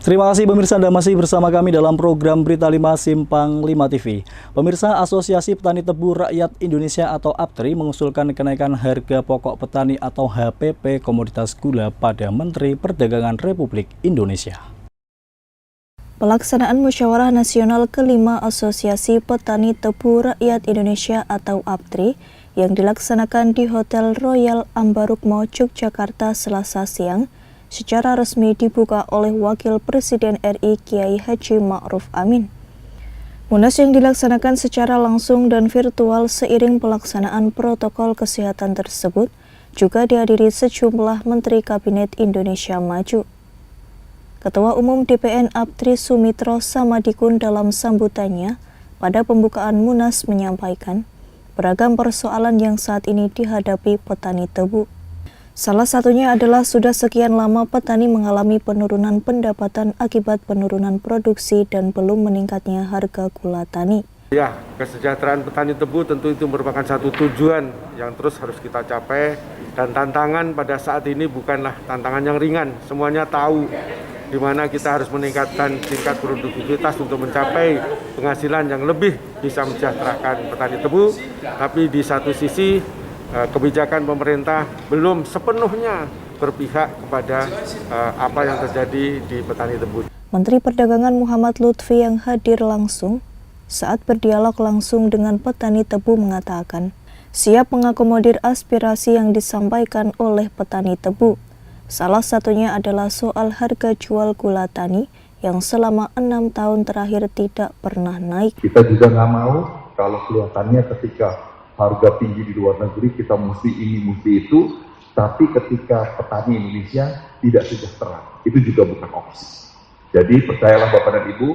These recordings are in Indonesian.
Terima kasih pemirsa, Anda masih bersama kami dalam program Berita 5 Simpang 5 TV. Pemirsa, Asosiasi Petani Tebu Rakyat Indonesia atau APTRI mengusulkan kenaikan harga pokok petani atau HPP komoditas gula pada Menteri Perdagangan Republik Indonesia. Pelaksanaan Musyawarah Nasional ke-5 Asosiasi Petani Tebu Rakyat Indonesia atau APTRI yang dilaksanakan di Hotel Royal Ambarukmo, Yogyakarta Selasa siang secara resmi dibuka oleh Wakil Presiden RI Kiai Haji Ma'ruf Amin. Munas yang dilaksanakan secara langsung dan virtual seiring pelaksanaan protokol kesehatan tersebut juga dihadiri sejumlah Menteri Kabinet Indonesia Maju. Ketua Umum DPN APTRI Sumitro Samadikun dalam sambutannya pada pembukaan Munas menyampaikan beragam persoalan yang saat ini dihadapi petani tebu. Salah satunya adalah sudah sekian lama petani mengalami penurunan pendapatan akibat penurunan produksi dan belum meningkatnya harga gula tani. Ya, kesejahteraan petani tebu tentu itu merupakan satu tujuan yang terus harus kita capai, dan tantangan pada saat ini bukanlah tantangan yang ringan. Semuanya tahu di mana kita harus meningkatkan tingkat produktivitas untuk mencapai penghasilan yang lebih bisa mensejahterakan petani tebu, tapi di satu sisi kebijakan pemerintah belum sepenuhnya berpihak kepada apa yang terjadi di petani tebu. Menteri Perdagangan Muhammad Lutfi yang hadir langsung saat berdialog langsung dengan petani tebu mengatakan siap mengakomodir aspirasi yang disampaikan oleh petani tebu. Salah satunya adalah soal harga jual gula tani yang selama 6 tahun terakhir tidak pernah naik. Kita juga nggak mau kalau kelihatannya ketika harga tinggi di luar negeri kita mesti ini, mesti itu, tapi ketika petani Indonesia tidak sejahtera, itu juga bukan opsi. Jadi percayalah Bapak dan Ibu,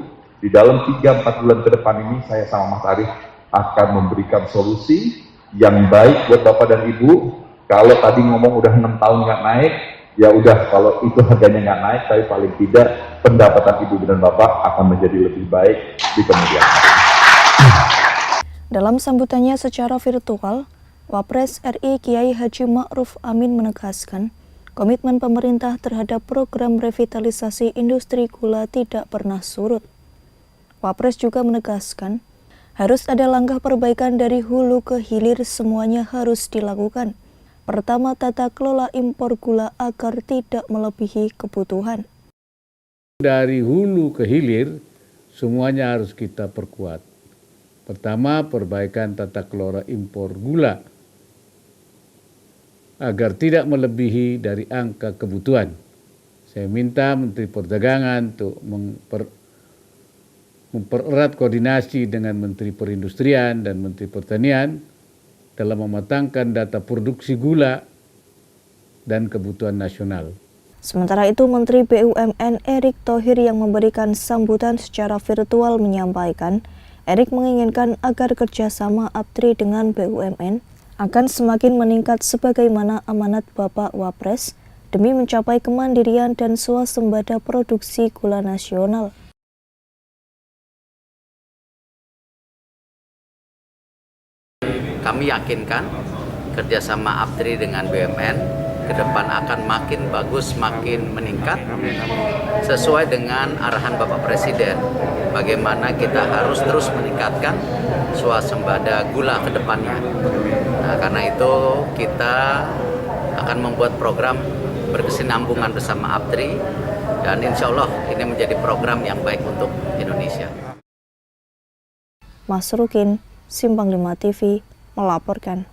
di dalam 3-4 bulan ke depan ini saya sama Mas Arief akan memberikan solusi yang baik buat Bapak dan Ibu. Kalau tadi ngomong udah 6 tahun nggak naik, ya udah, kalau itu harganya nggak naik, tapi paling tidak pendapatan Ibu dan Bapak akan menjadi lebih baik di kemudian hari. Dalam sambutannya secara virtual, Wapres RI Kiai Haji Ma'ruf Amin menegaskan komitmen pemerintah terhadap program revitalisasi industri gula tidak pernah surut. Wapres juga menegaskan harus ada langkah perbaikan dari hulu ke hilir, semuanya harus dilakukan. Pertama, tata kelola impor gula agar tidak melebihi kebutuhan. Dari hulu ke hilir, semuanya harus kita perkuat. Pertama, perbaikan tata kelola impor gula agar tidak melebihi dari angka kebutuhan. Saya minta Menteri Perdagangan untuk mempererat koordinasi dengan Menteri Perindustrian dan Menteri Pertanian dalam mematangkan data produksi gula dan kebutuhan nasional. Sementara itu, Menteri BUMN Erick Thohir yang memberikan sambutan secara virtual menyampaikan Erick menginginkan agar kerjasama APTRI dengan BUMN akan semakin meningkat sebagaimana amanat Bapak Wapres demi mencapai kemandirian dan swasembada produksi gula nasional. Kami yakinkan kerjasama APTRI dengan BUMN ke depan akan makin bagus, makin meningkat sesuai dengan arahan Bapak Presiden. Bagaimana kita harus terus meningkatkan swasembada gula ke depannya. Nah, karena itu kita akan membuat program berkesinambungan bersama APTRI dan insya Allah ini menjadi program yang baik untuk Indonesia. Mas Rukin, Simpang 5 TV, melaporkan.